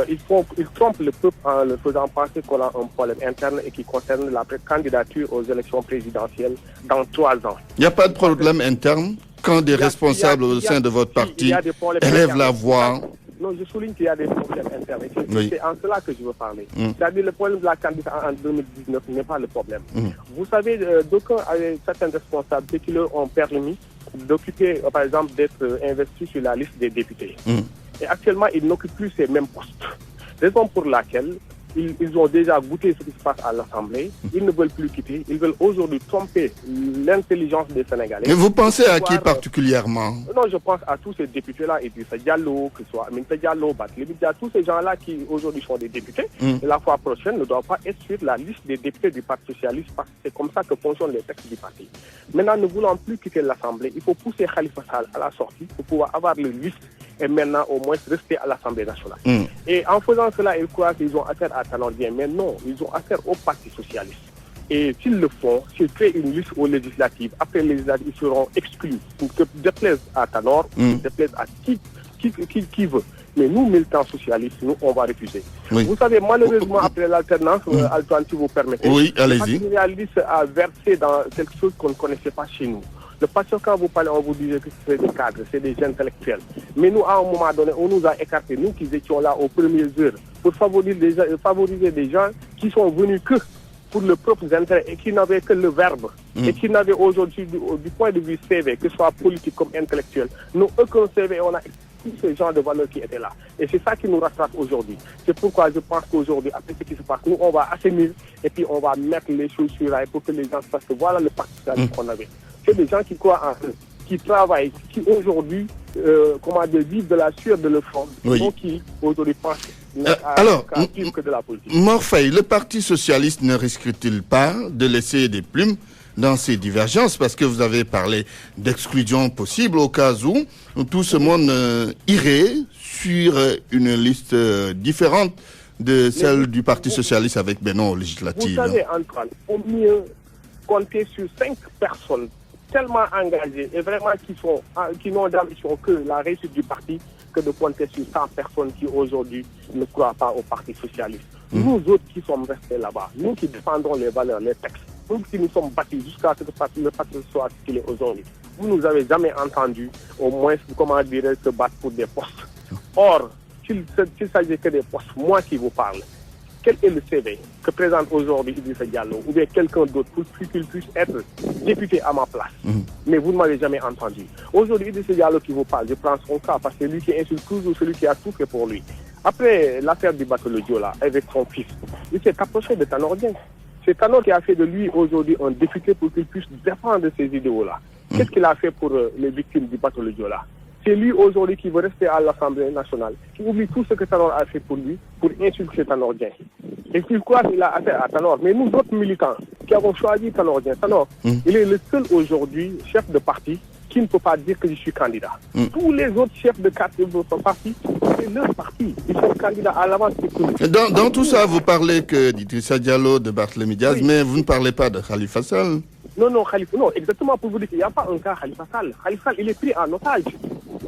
ils trompent le peuple en le faisant penser qu'on a un problème interne et qui concerne la candidature aux élections présidentielles dans 3 ans. Il n'y a pas de problème interne quand des responsables au sein de votre parti élèvent la voix? Non, je souligne qu'il y a des problèmes internes. C'est en cela que je veux parler. C'est-à-dire le problème de la candidature en 2019 n'est pas le problème. Vous savez, d'aucuns avaient certains responsables qui leur ont permis d'occuper, par exemple, d'être investis sur la liste des députés. Et actuellement, ils n'occupent plus ces mêmes postes. Raison pour laquelle ils ont déjà goûté ce qui se passe à l'Assemblée. Ils ne veulent plus quitter. Ils veulent aujourd'hui tromper l'intelligence des Sénégalais. Mais vous pensez à qui particulièrement? Non, je pense à tous ces députés-là, et puis Diallo, que ce soit Aminata Diallo, Barthélémy Dias, tous ces gens-là qui aujourd'hui sont des députés, et la fois prochaine ne doivent pas être sur la liste des députés du Parti socialiste parce que c'est comme ça que fonctionnent les textes du parti. Maintenant, ne voulant plus quitter l'Assemblée, il faut pousser Khalifa Sall à la sortie pour pouvoir avoir le liste et maintenant au moins rester à l'Assemblée nationale. Et en faisant cela, ils croient qu'ils ont affaire à Tanor Dieng, mais non, ils ont affaire au Parti socialiste. Et s'ils le font, s'ils créent une liste aux législatives, après les législatives, ils seront exclus pour que déplaise à Tanor, déplaise à qui veut. Mais nous, militants socialistes, nous, on va refuser. Vous savez, malheureusement, après l'alternance, Antoine, si vous permettez, le Parti socialiste a versé dans quelque chose qu'on ne connaissait pas chez nous. Le patient, quand vous parlez, on vous disait que c'est des cadres, c'est des intellectuels. Mais nous, à un moment donné, on nous a écartés, nous qui étions là aux premières heures, pour favoriser des gens qui sont venus que pour leurs propres intérêts et qui n'avaient que le verbe. Et qui n'avaient aujourd'hui, du point de vue CV, que ce soit politique comme intellectuel, nous, aucun CV, on a tous ces gens de valeurs qui étaient là. Et c'est ça qui nous rattrape aujourd'hui. C'est pourquoi je pense qu'aujourd'hui, après ce qui se passe, nous, on va assainir et puis on va mettre les choses sur rail pour que les gens fassent que voilà le parti socialiste qu'on avait. C'est des gens qui croient en eux, qui travaillent, qui aujourd'hui, vivent de la sueur de leur front, donc qui aujourd'hui pensent à vivre que de la politique. Mor Faye, le Parti socialiste ne risque-t-il pas de laisser des plumes dans ces divergences, parce que vous avez parlé d'exclusion possible au cas où tout ce monde irait sur une liste différente de celle du Parti socialiste avec Benoît législative? Vous savez, Antoine, au mieux compter sur 5 personnes tellement engagées et vraiment qui n'ont d'ambition que la réussite du parti, que de compter sur 100 personnes qui aujourd'hui ne croient pas au Parti socialiste. Nous autres qui sommes restés là-bas, nous qui défendons les valeurs, les textes, nous qui nous sommes battus jusqu'à ce que le parti soit ce qu'il est aujourd'hui, vous ne nous avez jamais entendu, au moins, comment dire, se battre pour des postes. Or, s'il s'agit que des postes, moi qui vous parle, quel est le CV que présente aujourd'hui Idrissa Diallo ou bien quelqu'un d'autre pour qu'il puisse être député à ma place? Mais vous ne m'avez jamais entendu. Aujourd'hui, Idrissa Diallo qui vous parle, je prends son cas parce que c'est lui qui insulte toujours celui qui a tout fait pour lui. Après l'affaire du bateau Le Joola avec son fils, il s'est approché de Tanor Dieng. C'est Tanor qui a fait de lui aujourd'hui un député pour qu'il puisse défendre ces idéaux-là. Qu'est-ce qu'il a fait pour les victimes du bateau Le Joola? C'est lui aujourd'hui qui veut rester à l'Assemblée nationale, qui oublie tout ce que Tanor a fait pour lui, pour insulter Tanor Dieng. Et qu'il croit qu'il a affaire à Tanor. Mais nous, d'autres militants qui avons choisi Tanor Dieng, Tanor, il est le seul aujourd'hui chef de parti qui ne peut pas dire que je suis candidat. Tous les autres chefs de carte de votre parti, c'est leur parti. Ils sont candidats à l'avance. Dans tout ça, vous parlez que d'Idrissa Diallo, de Barthélémy Diaz, mais vous ne parlez pas de Khalifa Sall. Non, exactement pour vous dire qu'il n'y a pas un cas Khalifa Sall. Khalifa Sall, il est pris en otage.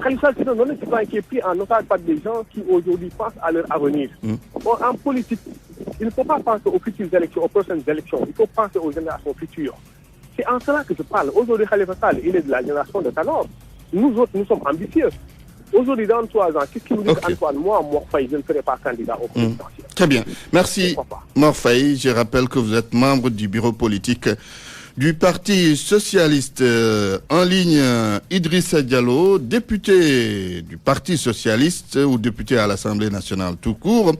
Khalifa Sall, c'est un honnête citoyen qui est pris en otage par des gens qui aujourd'hui pensent à leur avenir. En politique, il ne faut pas penser aux futures élections, aux prochaines élections. Il faut penser aux générations futures. C'est en cela que je parle. Aujourd'hui, Khalifa Sall, il est de la génération de Tanor. Nous autres, nous sommes ambitieux. Aujourd'hui, dans 3 ans, qu'est-ce qui nous dit qu'Antoine, moi, Morfaye, je ne serai pas candidat au présidentiel. Très bien. Merci, Morfaye. Je rappelle que vous êtes membre du bureau politique du Parti Socialiste. En ligne, Idrissa Diallo, député du Parti Socialiste ou député à l'Assemblée nationale tout court,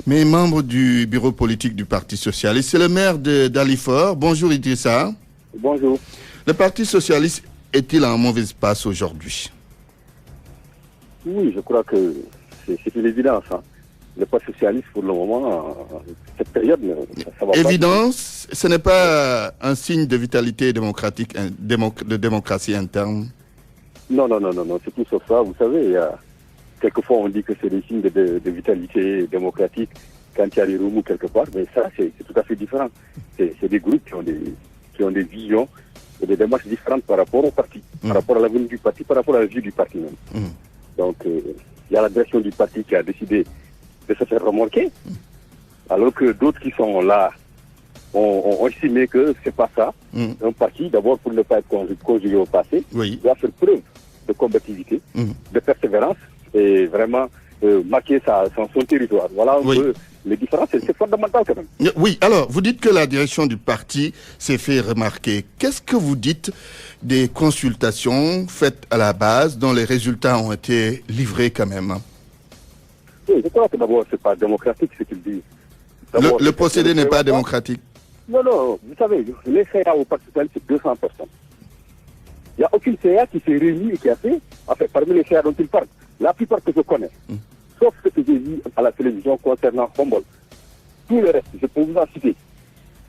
mais membre du bureau politique du Parti Socialiste. C'est le maire de Dalifort. Bonjour Idrissa. Bonjour. Le Parti Socialiste est-il en mauvaise passe aujourd'hui? Oui, je crois que c'est une évidence. Le Parti Socialiste, pour le moment, cette période, ça va pas. Évidence, ce n'est pas un signe de vitalité démocratique, de démocratie interne? Non, c'est tout sauf ça. Vous savez, quelquefois on dit que c'est des signes de vitalité démocratique quand il y a des remous quelque part, mais ça, c'est tout à fait différent. C'est des groupes qui ont des visions et des démarches différentes par rapport au parti, par rapport à l'avenir du parti, par rapport à la vie du parti même. Donc, il y a la direction du parti qui a décidé de se faire remorquer, alors que d'autres qui sont là ont estimé que c'est pas ça. Un parti, d'abord, pour ne pas être conjugué au passé, doit faire preuve de combativité, de persévérance et vraiment marquer son territoire. Voilà un peu les différences, c'est fondamental quand même. Oui, alors, vous dites que la direction du parti s'est fait remarquer. Qu'est-ce que vous dites des consultations faites à la base dont les résultats ont été livrés quand même? Oui, je crois que d'abord, c'est pas démocratique ce qu'ils disent. Le procédé n'est pas démocratique? Non, vous savez, les CA au Parti Socialiste, c'est 200 personnes. Il n'y a aucune CA qui s'est réunie et qui a fait, parmi les CA dont ils parlent, la plupart que je connais, sauf ce que j'ai vu à la télévision concernant Humboldt. Tout le reste, je peux vous en citer.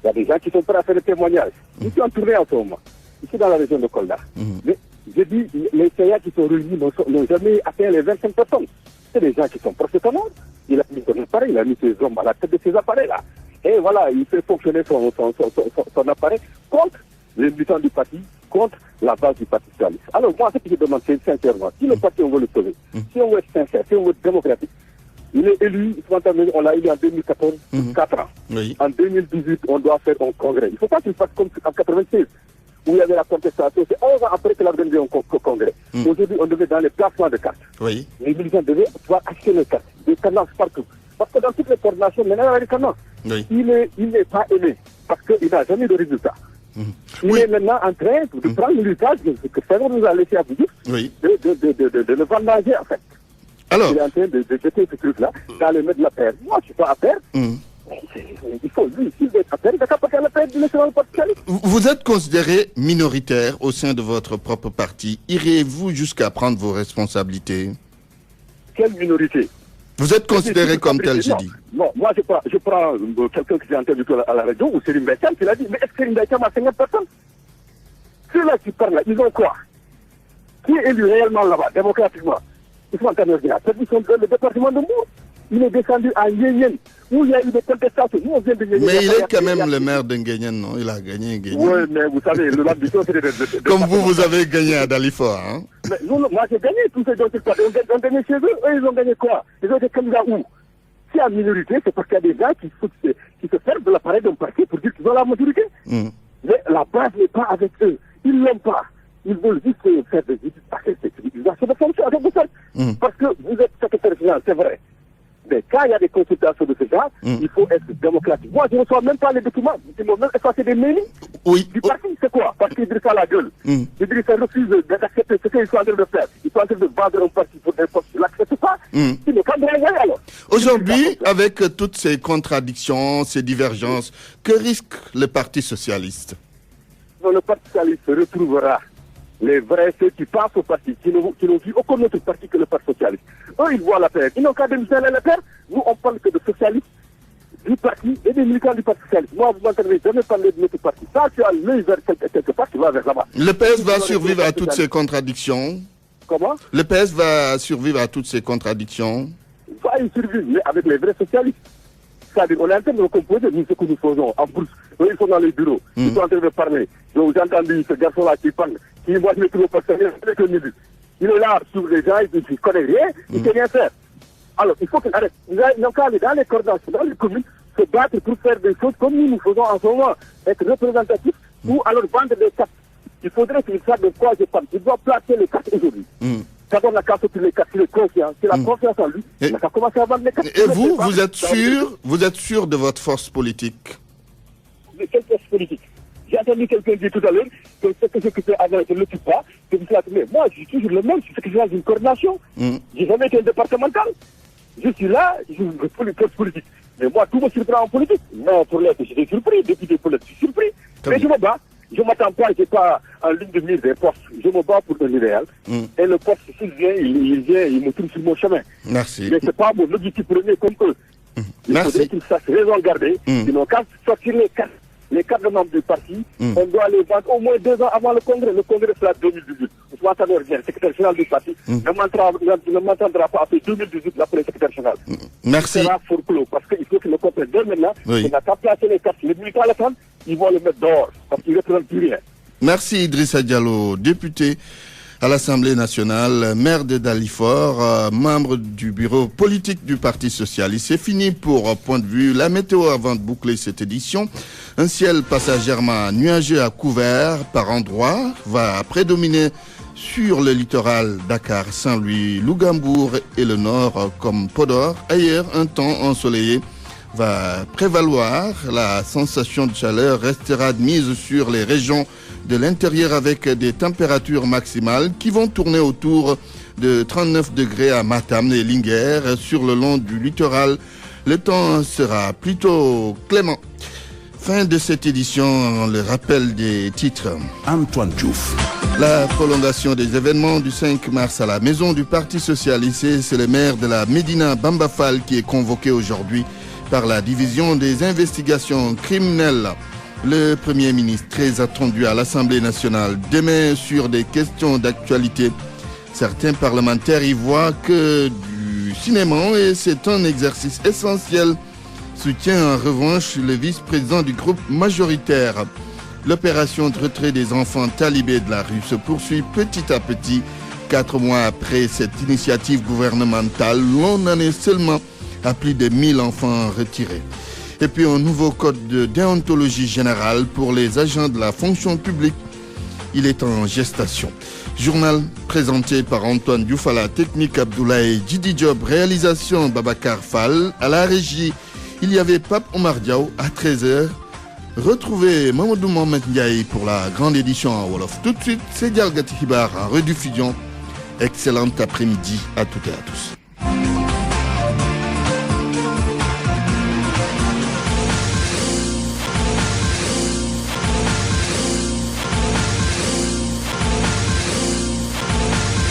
Il y a des gens qui sont prêts à faire des témoignages. Je suis en tournée en ce moment, ici dans la région de Kolda. Mais j'ai dit, les CA qui sont réunis n'ont jamais atteint les 25 personnes. C'est des gens qui sont professionnels. Il a mis son appareil, il a mis ses hommes à la tête de ces appareils-là. Et voilà, il fait fonctionner son appareil contre les militants du parti, contre la base du Parti Socialiste. Alors moi, ce que je demande, c'est sincèrement, si le parti, on veut le sauver, si on veut être sincère, si on veut être démocratique, il est élu, on l'a élu en 2014, 4 ans. En 2018, on doit faire un congrès. Il ne faut pas qu'il fasse comme en 96, où il y avait la contestation. C'est 11 ans après qu'il a organisé un congrès. Aujourd'hui, on devait dans les placements de cartes. Les militants devaient pouvoir acheter les cartes, des cadences partout. Parce que dans toutes les coordinations, maintenant, il y a des cadences. Il n'est pas aimé, parce qu'il n'a jamais de résultat. Il est maintenant en train de prendre l'héritage que Ferro nous a laissé à vous dire, de le vendanger en fait. Alors, il est en train de jeter ce truc-là, d'aller mettre la paire. Moi, je ne suis pas à paire. Il faut, lui, s'il veut être à paire, il n'a qu'à passer à la paire du National Parti Socialiste. Vous êtes considéré minoritaire au sein de votre propre parti. Irez-vous jusqu'à prendre vos responsabilités? Quelle minorité? Vous êtes considéré comme tel, j'ai dit. Non, moi je prends quelqu'un qui s'est interviewé à la radio, ou Serigne Mbaye Thiam, qui l'a dit, mais est-ce que Serigne Mbaye Thiam a 50 personnes? Ceux-là qui parlent là, ils ont quoi? Qui est élu réellement là-bas, démocratiquement? Ils sont en train de dire, c'est le département de Mbour. Il est descendu à Nguyen, où il y a eu des contestations. Nous, on vient de Nguyen. Mais il est quand même le maire de Nguyen, non? Il a gagné Nguyen. Oui, mais vous savez, l'ambition, c'est de... Comme vous avez gagné à Dalifort, hein? Mais nous, moi, j'ai gagné tous ces gens qui parlent. Ils ont gagné chez eux. Eux, ils ont gagné quoi? Ils ont été candidats où? Si à minorité, c'est parce qu'il y a des gens qui se servent de l'appareil d'un parti pour dire qu'ils ont la majorité. Mais la base n'est pas avec eux. Ils ne l'aiment pas. Ils veulent juste faire des utilisations de fonction avec vous. Parce que vous êtes secrétaire général, c'est vrai. Mais quand il y a des consultations de ce genre, il faut être démocratique. Moi, je ne reçois même pas les documents. Ils m'ont même effacé des mails du parti. C'est quoi? Parce qu'ils disent ça à la gueule. Idrissa refuse d'accepter ce qu'ils sont en train de faire. Ils sont en train de vendre un parti pour des postes. Ils n'acceptent pas. Il n'est pas de renvoyer alors. Aujourd'hui, avec toutes ces contradictions, ces divergences, que risque le Parti Socialiste? Le Parti Socialiste se retrouvera. Les vrais, ceux qui pensent au parti, qui n'ont vu aucun autre parti que le Parti Socialiste. Eux, ils voient la paire. Ils n'ont qu'à démissionner la paire. Nous, on parle que de socialistes, du parti et des militants du Parti socialiste. Moi, vous m'entendez jamais parler de notre parti. Ça, tu as l'œil vers quelque part, tu vas vers là-bas. Le PS va survivre à toutes ces contradictions. Comment? Le PS va survivre à toutes ces contradictions. Va y survivre, mais avec les vrais socialistes. C'est-à-dire, on est en train de nous composer, nous, ce que nous faisons en bourse. Ils sont dans les bureaux, ils sont en train de parler. Donc, j'ai entendu ce garçon-là qui parle, qui moi, je me trouve pas sérieux avec le milieu. Il est là, sur les gens, il ne connaît rien, il ne sait rien faire. Alors, il faut qu'il arrête. Il n'a qu'à aller dans les coordinations, dans les communes, se battre pour faire des choses comme nous faisons en ce moment, être représentatifs ou alors vendre des cartes. Il faudrait qu'il sache de quoi je parle. Il doit placer les cartes aujourd'hui. D'abord, la carte sur les cartes, il est confiant. C'est la confiance en lui. Il a commencé à vendre les cartes. Et vous, vous êtes sûr de votre force politique? De quelle force politique? J'ai entendu quelqu'un dire tout à l'heure que ce que je fais avant, je ne l'occupe pas. Mais moi, je suis toujours le même. C'est que je suis dans une coordination. J'ai jamais été un départemental. Je suis là, je suis une force politique. Mais moi, tout me surprend en politique. Mais pour l'être, j'étais surpris. Depuis des je suis surpris. Mais je me bats. Je ne m'attends pas, je n'ai pas en ligne de mire des postes. Je me bats pour un idéal. Et le poste, s'il vient, il me trouve sur mon chemin. Merci. Mais ce n'est pas mon objectif premier comme eux. Il faudrait qu'ils sachent raison garder. Sinon, quand sortir les quatre membres du parti, on doit les vendre au moins 2 ans avant le congrès. Le congrès sera 2018. Ousmane Tanor Dieng, secrétaire général du parti, ne m'entendra pas après 2018 après le secrétaire général. Merci. Il sera forclos parce qu'il faut qu'il le comprenne dès maintenant. Il n'a qu'à placer les cartes. Les militants à l'attendre, ils vont le mettre dehors parce qu'il ne représente plus rien. Merci Idrissa Diallo, député à l'Assemblée nationale, maire de Dalifort, membre du bureau politique du Parti socialiste. C'est fini pour Point de vue. La météo avant de boucler cette édition. Un ciel passagèrement nuageux à couvert par endroits va prédominer sur le littoral Dakar, Saint-Louis, Lougambourg et le nord comme Podor. Ailleurs, un temps ensoleillé va prévaloir. La sensation de chaleur restera admise sur les régions de l'intérieur avec des températures maximales qui vont tourner autour de 39 degrés à Matam et Linguère. Sur le long du littoral, le temps sera plutôt clément. Fin de cette édition, le rappel des titres. Antoine Diouf. La prolongation des événements du 5 mars à la maison du Parti socialiste, c'est le maire de la Médina Bamba Fall qui est convoqué aujourd'hui par la division des investigations criminelles. Le Premier ministre, très attendu à l'Assemblée nationale, demain sur des questions d'actualité. Certains parlementaires y voient que du cinéma et c'est un exercice essentiel. Soutient en revanche le vice-président du groupe majoritaire. L'opération de retrait des enfants talibés de la rue se poursuit petit à petit. 4 mois après cette initiative gouvernementale, l'on en est seulement à plus de 1000 enfants retirés. Et puis un nouveau code de déontologie générale pour les agents de la fonction publique. Il est en gestation. Journal présenté par Antoine Diouf à la technique, Abdoulaye Djidi Diop, réalisation Babacar Fall, à la régie. Il y avait Pape Omar Diaw à 13h. Retrouvez Mamadou Mohamed Ndiaye pour la grande édition en Wolof. Tout de suite, c'est Dialgati Hibar en rediffusion. Excellent après-midi à toutes et à tous.